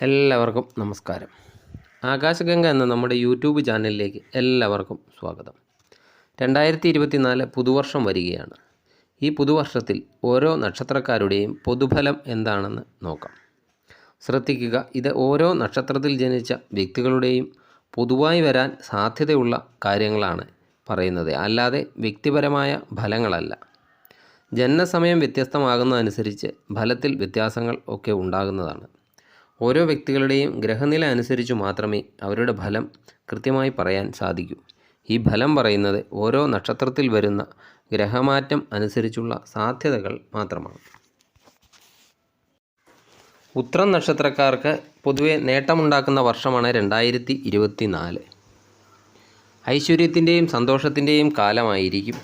എല്ലാവർക്കും നമസ്കാരം. ആകാശഗംഗ എന്ന നമ്മുടെ യൂട്യൂബ് ചാനലിലേക്ക് എല്ലാവർക്കും സ്വാഗതം. 2024 പുതുവർഷം വരികയാണ്. ഈ പുതുവർഷത്തിൽ ഓരോ നക്ഷത്രക്കാരുടെയും പൊതുഫലം എന്താണെന്ന് നോക്കാം. ശ്രദ്ധിക്കുക, ഇത് ഓരോ നക്ഷത്രത്തിൽ ജനിച്ച വ്യക്തികളുടെയും പൊതുവായി വരാൻ സാധ്യതയുള്ള കാര്യങ്ങളാണ് പറയുന്നത്, അല്ലാതെ വ്യക്തിപരമായ ഫലങ്ങളല്ല. ജനനസമയം വ്യത്യസ്തമാകുന്നതനുസരിച്ച് ഫലത്തിൽ വ്യത്യാസങ്ങൾ ഒക്കെ ഉണ്ടാകുന്നതാണ്. ഓരോ വ്യക്തികളുടെയും ഗ്രഹനില അനുസരിച്ച് മാത്രമേ അവരുടെ ഫലം കൃത്യമായി പറയാൻ സാധിക്കൂ. ഈ ഫലം പറയുന്നത് ഓരോ നക്ഷത്രത്തിൽ വരുന്ന ഗ്രഹമാറ്റം അനുസരിച്ചുള്ള സാധ്യതകൾ മാത്രമാണ്. ഉത്രം നക്ഷത്രക്കാർക്ക് പൊതുവെ നേട്ടമുണ്ടാക്കുന്ന വർഷമാണ് 2024. ഐശ്വര്യത്തിൻ്റെയും സന്തോഷത്തിൻ്റെയും കാലമായിരിക്കും.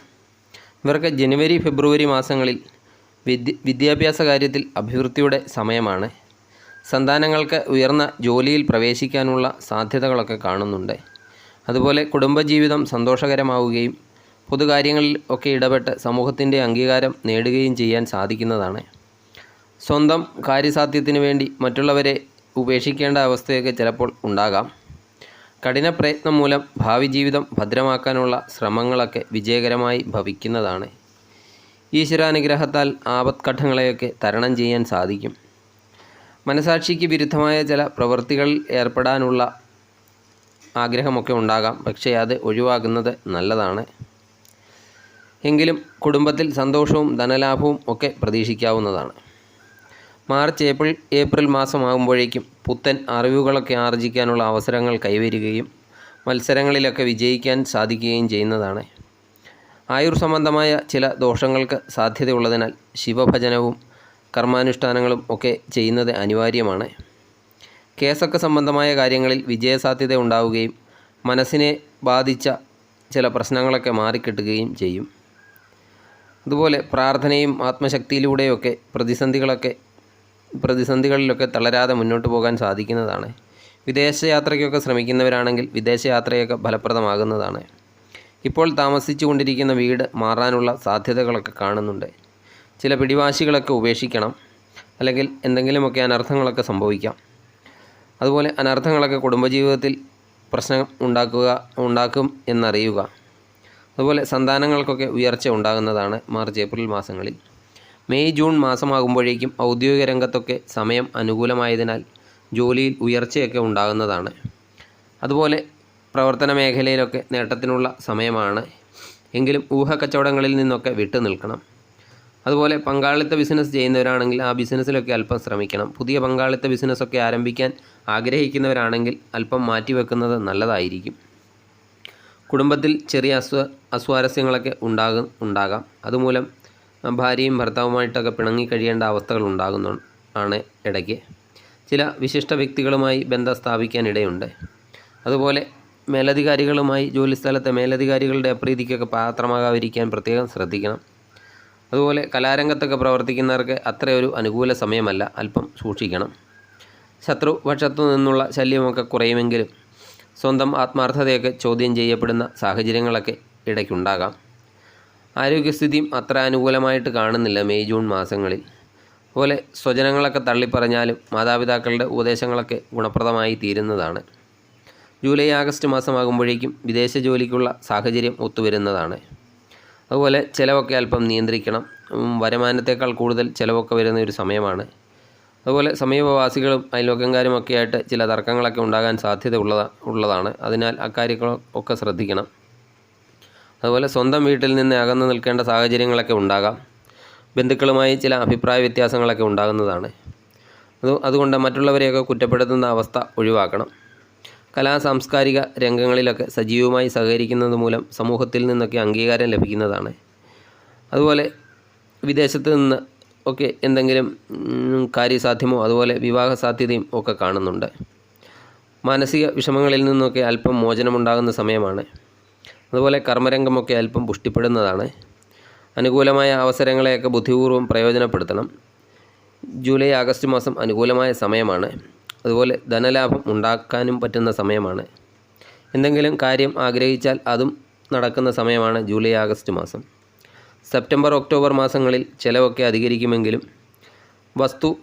ഇവർക്ക് ജനുവരി ഫെബ്രുവരി മാസങ്ങളിൽ വിദ്യാഭ്യാസ കാര്യത്തിൽ അഭിവൃദ്ധിയുടെ സമയമാണ്. സന്താനങ്ങൾക്ക് ഉയർന്ന ജോലിയിൽ പ്രവേശിക്കാനുള്ള സാധ്യതകളൊക്കെ കാണുന്നുണ്ട്. അതുപോലെ കുടുംബജീവിതം സന്തോഷകരമാവുകയും പൊതുകാര്യങ്ങളിൽ ഒക്കെ ഇടപെട്ട് സമൂഹത്തിൻ്റെ അംഗീകാരം നേടുകയും ചെയ്യാൻ സാധിക്കുന്നതാണ്. സ്വന്തം കാര്യസാധ്യത്തിന് വേണ്ടി മറ്റുള്ളവരെ ഉപേക്ഷിക്കേണ്ട അവസ്ഥയൊക്കെ ചിലപ്പോൾ ഉണ്ടാകാം. കഠിന പ്രയത്നം മൂലം ഭാവി ജീവിതം ഭദ്രമാക്കാനുള്ള ശ്രമങ്ങളൊക്കെ വിജയകരമായി ഭവിക്കുന്നതാണ്. ഈശ്വരാനുഗ്രഹത്താൽ ആപത്ഘട്ടങ്ങളെയൊക്കെ തരണം ചെയ്യാൻ സാധിക്കും. മനസാക്ഷിക്ക് വിരുദ്ധമായ ചില പ്രവൃത്തികളിൽ ഏർപ്പെടാനുള്ള ആഗ്രഹമൊക്കെ ഉണ്ടാകാം, പക്ഷേ അത് ഒഴിവാക്കുന്നത് നല്ലതാണ്. എങ്കിലും കുടുംബത്തിൽ സന്തോഷവും ധനലാഭവും ഒക്കെ പ്രതീക്ഷിക്കാവുന്നതാണ്. മാർച്ച് ഏപ്രിൽ മാസമാകുമ്പോഴേക്കും പുത്തൻ അറിവുകളൊക്കെ ആർജിക്കാനുള്ള അവസരങ്ങൾ കൈവരികയും മത്സരങ്ങളിലൊക്കെ വിജയിക്കാൻ സാധിക്കുകയും ചെയ്യുന്നതാണ്. ആയുർ സംബന്ധമായ ചില ദോഷങ്ങൾക്ക് സാധ്യതയുള്ളതിനാൽ ശിവഭജനവും കർമാനുഷ്ഠാനങ്ങളും ഒക്കെ ചെയ്യുന്നത് അനിവാര്യമാണ്. കേസൊക്കെ സംബന്ധമായ കാര്യങ്ങളിൽ വിജയസാധ്യത ഉണ്ടാവുകയും മനസ്സിനെ ബാധിച്ച ചില പ്രശ്നങ്ങളൊക്കെ മാറിക്കിട്ടുകയും ചെയ്യും. അതുപോലെ പ്രാർത്ഥനയും ആത്മശക്തിയിലൂടെയൊക്കെ പ്രതിസന്ധികളിലൊക്കെ തളരാതെ മുന്നോട്ട് പോകാൻ സാധിക്കുന്നതാണ്. വിദേശയാത്രയ്ക്കൊക്കെ ശ്രമിക്കുന്നവരാണെങ്കിൽ വിദേശയാത്രയൊക്കെ ഫലപ്രദമാകുന്നതാണ്. ഇപ്പോൾ താമസിച്ചു കൊണ്ടിരിക്കുന്ന വീട് മാറാനുള്ള സാധ്യതകളൊക്കെ കാണുന്നുണ്ട്. ചില പിടിവാശികളൊക്കെ ഉപേക്ഷിക്കണം, അല്ലെങ്കിൽ എന്തെങ്കിലുമൊക്കെ അനർത്ഥങ്ങളൊക്കെ സംഭവിക്കാം. അതുപോലെ അനർത്ഥങ്ങളൊക്കെ കുടുംബജീവിതത്തിൽ പ്രശ്നം ഉണ്ടാക്കും എന്നറിയുക. അതുപോലെ സന്താനങ്ങൾക്കൊക്കെ ഉയർച്ച ഉണ്ടാകുന്നതാണ് മാർച്ച് ഏപ്രിൽ മാസങ്ങളിൽ. മെയ് ജൂൺ മാസമാകുമ്പോഴേക്കും ഔദ്യോഗിക രംഗത്തൊക്കെ സമയം അനുകൂലമായതിനാൽ ജോലിയിൽ ഉയർച്ചയൊക്കെ ഉണ്ടാകുന്നതാണ്. അതുപോലെ പ്രവർത്തന മേഖലയിലൊക്കെ നേട്ടത്തിനുള്ള സമയമാണ്. എങ്കിലും ഊഹക്കച്ചവടങ്ങളിൽ നിന്നൊക്കെ വിട്ടു നിൽക്കണം. അതുപോലെ പങ്കാളിത്ത ബിസിനസ് ചെയ്യുന്നവരാണെങ്കിൽ ആ ബിസിനസ്സിലൊക്കെ അല്പം ശ്രമിക്കണം. പുതിയ പങ്കാളിത്ത ബിസിനസ്സൊക്കെ ആരംഭിക്കാൻ ആഗ്രഹിക്കുന്നവരാണെങ്കിൽ അല്പം മാറ്റിവെക്കുന്നത് നല്ലതായിരിക്കും. കുടുംബത്തിൽ ചെറിയ അസ്വാരസ്യങ്ങളൊക്കെ ഉണ്ടാകാം. അതുമൂലം ഭാര്യയും ഭർത്താവുമായിട്ടൊക്കെ പിണങ്ങിക്കഴിയേണ്ട അവസ്ഥകൾ ഉണ്ടാകുന്നതാണ് ഇടയ്ക്ക്. ചില വിശിഷ്ട വ്യക്തികളുമായി ബന്ധം സ്ഥാപിക്കാൻ ഇടയുണ്ട്. അതുപോലെ മേലധികാരികളുമായി ജോലിസ്ഥലത്തെ മേലധികാരികളുടെ അപ്രീതിക്കൊക്കെ പാത്രമാകാതിരിക്കാൻ പ്രത്യേകം ശ്രദ്ധിക്കണം. അതുപോലെ കലാരംഗത്തൊക്കെ പ്രവർത്തിക്കുന്നവർക്ക് അത്രയൊരു അനുകൂല സമയമല്ല, അല്പം സൂക്ഷിക്കണം. ശത്രുപക്ഷത്തു നിന്നുള്ള ശല്യമൊക്കെ കുറയുമെങ്കിലും സ്വന്തം ആത്മാർത്ഥതയൊക്കെ ചോദ്യം ചെയ്യപ്പെടുന്ന സാഹചര്യങ്ങളൊക്കെ ഇടയ്ക്കുണ്ടാകാം. ആരോഗ്യസ്ഥിതിയും അത്ര അനുകൂലമായിട്ട് കാണുന്നില്ല മെയ് ജൂൺ മാസങ്ങളിൽ. അതുപോലെ സ്വജനങ്ങളൊക്കെ തള്ളിപ്പറഞ്ഞാലും മാതാപിതാക്കളുടെ ഉപദേശങ്ങളൊക്കെ ഗുണപ്രദമായി തീരുന്നതാണ്. ജൂലൈ ആഗസ്റ്റ് മാസമാകുമ്പോഴേക്കും വിദേശ ജോലിക്കുള്ള സാഹചര്യം ഒത്തുവരുന്നതാണ്. അതുപോലെ ചിലവൊക്കെ അല്പം നിയന്ത്രിക്കണം. വരുമാനത്തേക്കാൾ കൂടുതൽ ചിലവൊക്കെ വരുന്ന ഒരു സമയമാണ്. അതുപോലെ സമീപവാസികളും അയൽവക്കംകാരുമൊക്കെ ആയിട്ട് ചില തർക്കങ്ങളൊക്കെ ഉണ്ടാകാൻ സാധ്യത ഉള്ളതാണ്. അതിനാൽ അക്കാര്യങ്ങളൊക്കെ ശ്രദ്ധിക്കണം. അതുപോലെ സ്വന്തം വീട്ടിൽ നിന്ന് അകന്നു നിൽക്കേണ്ട സാഹചര്യങ്ങളൊക്കെ ഉണ്ടാകാം. ബന്ധുക്കളുമായി ചില അഭിപ്രായ വ്യത്യാസങ്ങളൊക്കെ ഉണ്ടാകുന്നതാണ്. അതുകൊണ്ട് മറ്റുള്ളവരെയൊക്കെ കുറ്റപ്പെടുത്തുന്ന അവസ്ഥ ഒഴിവാക്കണം. സാംസ്കാരിക രംഗങ്ങളിലൊക്കെ സജീവമായി സഹകരിക്കുന്നത് മൂലം സമൂഹത്തിൽ നിന്നൊക്കെ അംഗീകാരം ലഭിക്കുന്നതാണ്. അതുപോലെ വിദേശത്ത് നിന്ന് ഒക്കെ എന്തെങ്കിലും കാര്യസാധ്യമോ അതുപോലെ വിവാഹ സാധ്യതയും ഒക്കെ കാണുന്നുണ്ട്. മാനസിക വിഷമങ്ങളിൽ നിന്നൊക്കെ അല്പം മോചനമുണ്ടാകുന്ന സമയമാണ്. അതുപോലെ കർമ്മരംഗമൊക്കെ അല്പം പുഷ്ടിപ്പെടുന്നതാണ്. അനുകൂലമായ അവസരങ്ങളെയൊക്കെ ബുദ്ധിപൂർവ്വം പ്രയോജനപ്പെടുത്തണം. ജൂലൈ ആഗസ്റ്റ് മാസം അനുകൂലമായ സമയമാണ്. അതുപോലെ ധനലാഭം ഉണ്ടാക്കാനും പറ്റുന്ന സമയമാണ്. എന്തെങ്കിലും കാര്യം ആഗ്രഹിച്ചാൽ അതും നടക്കുന്ന സമയമാണ് ജൂലൈ ആഗസ്റ്റ് മാസം. സെപ്റ്റംബർ ഒക്ടോബർ മാസങ്ങളിൽ ചിലവൊക്കെ അധികരിക്കുമെങ്കിലും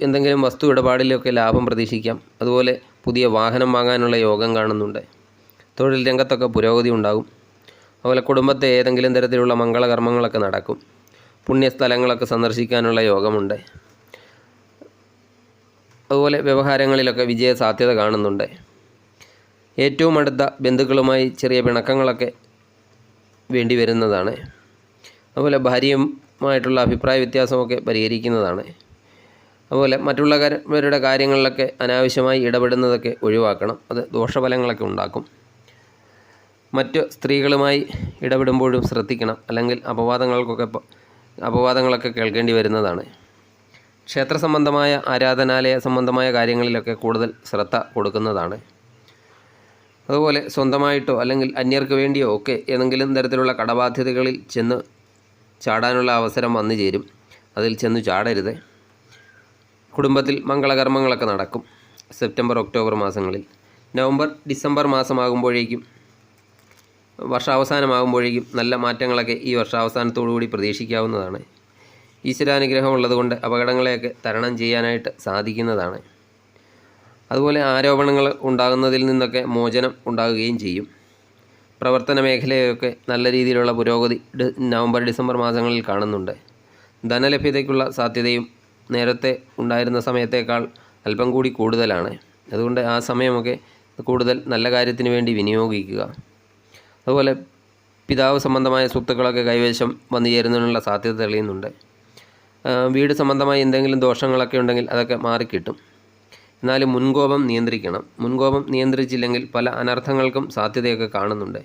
എന്തെങ്കിലും വസ്തു ഇടപാടിലൊക്കെ ലാഭം പ്രതീക്ഷിക്കാം. അതുപോലെ പുതിയ വാഹനം വാങ്ങാനുള്ള യോഗം കാണുന്നുണ്ട്. തൊഴിൽ രംഗത്തൊക്കെ പുരോഗതി ഉണ്ടാകും. അതുപോലെ കുടുംബത്തെ ഏതെങ്കിലും തരത്തിലുള്ള മംഗളകർമ്മങ്ങളൊക്കെ നടക്കും. പുണ്യസ്ഥലങ്ങളൊക്കെ സന്ദർശിക്കാനുള്ള യോഗമുണ്ട്. അതുപോലെ വ്യവഹാരങ്ങളിലൊക്കെ വിജയ സാധ്യത കാണുന്നുണ്ട്. ഏറ്റവും അടുത്ത ബന്ധുക്കളുമായി ചെറിയ പിണക്കങ്ങളൊക്കെ വേണ്ടി വരുന്നതാണ്. അതുപോലെ ഭാര്യയുമായിട്ടുള്ള അഭിപ്രായ വ്യത്യാസമൊക്കെ പരിഹരിക്കുന്നതാണ്. അതുപോലെ മറ്റുള്ളവരുടെ കാര്യങ്ങളിലൊക്കെ അനാവശ്യമായി ഇടപെടുന്നതൊക്കെ ഒഴിവാക്കണം. അത് ദോഷഫലങ്ങളൊക്കെ ഉണ്ടാക്കും. മറ്റ് സ്ത്രീകളുമായി ഇടപെടുമ്പോഴും ശ്രദ്ധിക്കണം. അല്ലെങ്കിൽ അപവാദങ്ങളൊക്കെ കേൾക്കേണ്ടി വരുന്നതാണ്. ക്ഷേത്ര സംബന്ധമായ ആരാധനാലയ സംബന്ധമായ കാര്യങ്ങളിലൊക്കെ കൂടുതൽ ശ്രദ്ധ കൊടുക്കുന്നതാണ്. അതുപോലെ സ്വന്തമായിട്ടോ അല്ലെങ്കിൽ അന്യർക്ക് വേണ്ടിയോ ഒക്കെ ഏതെങ്കിലും തരത്തിലുള്ള കടബാധ്യതകളിൽ ചെന്ന് ചാടാനുള്ള അവസരം വന്നു ചേരും. അതിൽ ചെന്ന് ചാടരുത്. കുടുംബത്തിൽ മംഗളകർമ്മങ്ങളൊക്കെ നടക്കും സെപ്റ്റംബർ ഒക്ടോബർ മാസങ്ങളിൽ. നവംബർ ഡിസംബർ മാസമാകുമ്പോഴേക്കും വർഷാവസാനമാകുമ്പോഴേക്കും നല്ല മാറ്റങ്ങളൊക്കെ ഈ വർഷാവസാനത്തോടുകൂടി പ്രതീക്ഷിക്കാവുന്നതാണ്. ഈശ്വരാനുഗ്രഹം ഉള്ളതുകൊണ്ട് അപകടങ്ങളെയൊക്കെ തരണം ചെയ്യാനായിട്ട് സാധിക്കുന്നതാണ്. അതുപോലെ ആരോപണങ്ങൾ ഉണ്ടാകുന്നതിൽ നിന്നൊക്കെ മോചനം ഉണ്ടാകുകയും ചെയ്യും. പ്രവർത്തന മേഖലയൊക്കെ നല്ല രീതിയിലുള്ള പുരോഗതി നവംബർ ഡിസംബർ മാസങ്ങളിൽ കാണുന്നുണ്ട്. ധനലഭ്യതയ്ക്കുള്ള സാധ്യതയും നേരത്തെ ഉണ്ടായിരുന്ന സമയത്തേക്കാൾ അല്പം കൂടി കൂടുതലാണ്. അതുകൊണ്ട് ആ സമയമൊക്കെ കൂടുതൽ നല്ല കാര്യത്തിന് വേണ്ടി വിനിയോഗിക്കുക. അതുപോലെ പിതാവ് സംബന്ധമായ സ്വത്തുക്കളൊക്കെ കൈവശം വന്നു ചേരുന്നതിനുള്ള സാധ്യത തെളിയുന്നുണ്ട്. വീട് സംബന്ധമായി എന്തെങ്കിലും ദോഷങ്ങളൊക്കെ ഉണ്ടെങ്കിൽ അതൊക്കെ മാറിക്കിട്ടും. എന്നാലും മുൻകോപം നിയന്ത്രിക്കണം. മുൻകോപം നിയന്ത്രിച്ചില്ലെങ്കിൽ പല അനർത്ഥങ്ങൾക്കും സാധ്യതയൊക്കെ കാണുന്നുണ്ട്.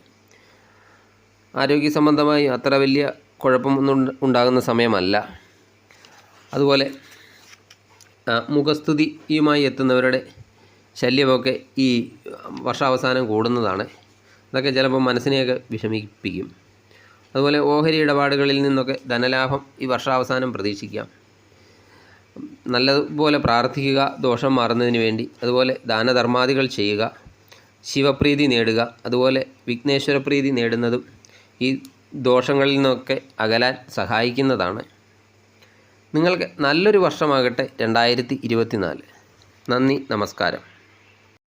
ആരോഗ്യ സംബന്ധമായി അത്ര വലിയ കുഴപ്പമൊന്നും ഉണ്ടാകുന്ന സമയമല്ല. അതുപോലെ മുഖസ്തുതിയുമായി എത്തുന്നവരുടെ ശല്യമൊക്കെ ഈ വർഷാവസാനം കൂടുന്നതാണ്. അതൊക്കെ ചിലപ്പോൾ മനസ്സിനെയൊക്കെ വിഷമിപ്പിക്കും. അതുപോലെ ഓഹരി ഇടപാടുകളിൽ നിന്നൊക്കെ ധനലാഭം ഈ വർഷാവസാനം പ്രതീക്ഷിക്കാം. നല്ലതുപോലെ പ്രാർത്ഥിക്കുക ദോഷം മാറുന്നതിന് വേണ്ടി. അതുപോലെ ദാനധർമാദികൾ ചെയ്യുക, ശിവപ്രീതി നേടുക. അതുപോലെ വിഘ്നേശ്വരപ്രീതി നേടുന്നതും ഈ ദോഷങ്ങളിൽ നിന്നൊക്കെ അകലാൻ സഹായിക്കുന്നതാണ്. നിങ്ങൾക്ക് നല്ലൊരു വർഷമാകട്ടെ 2024. നന്ദി, നമസ്കാരം.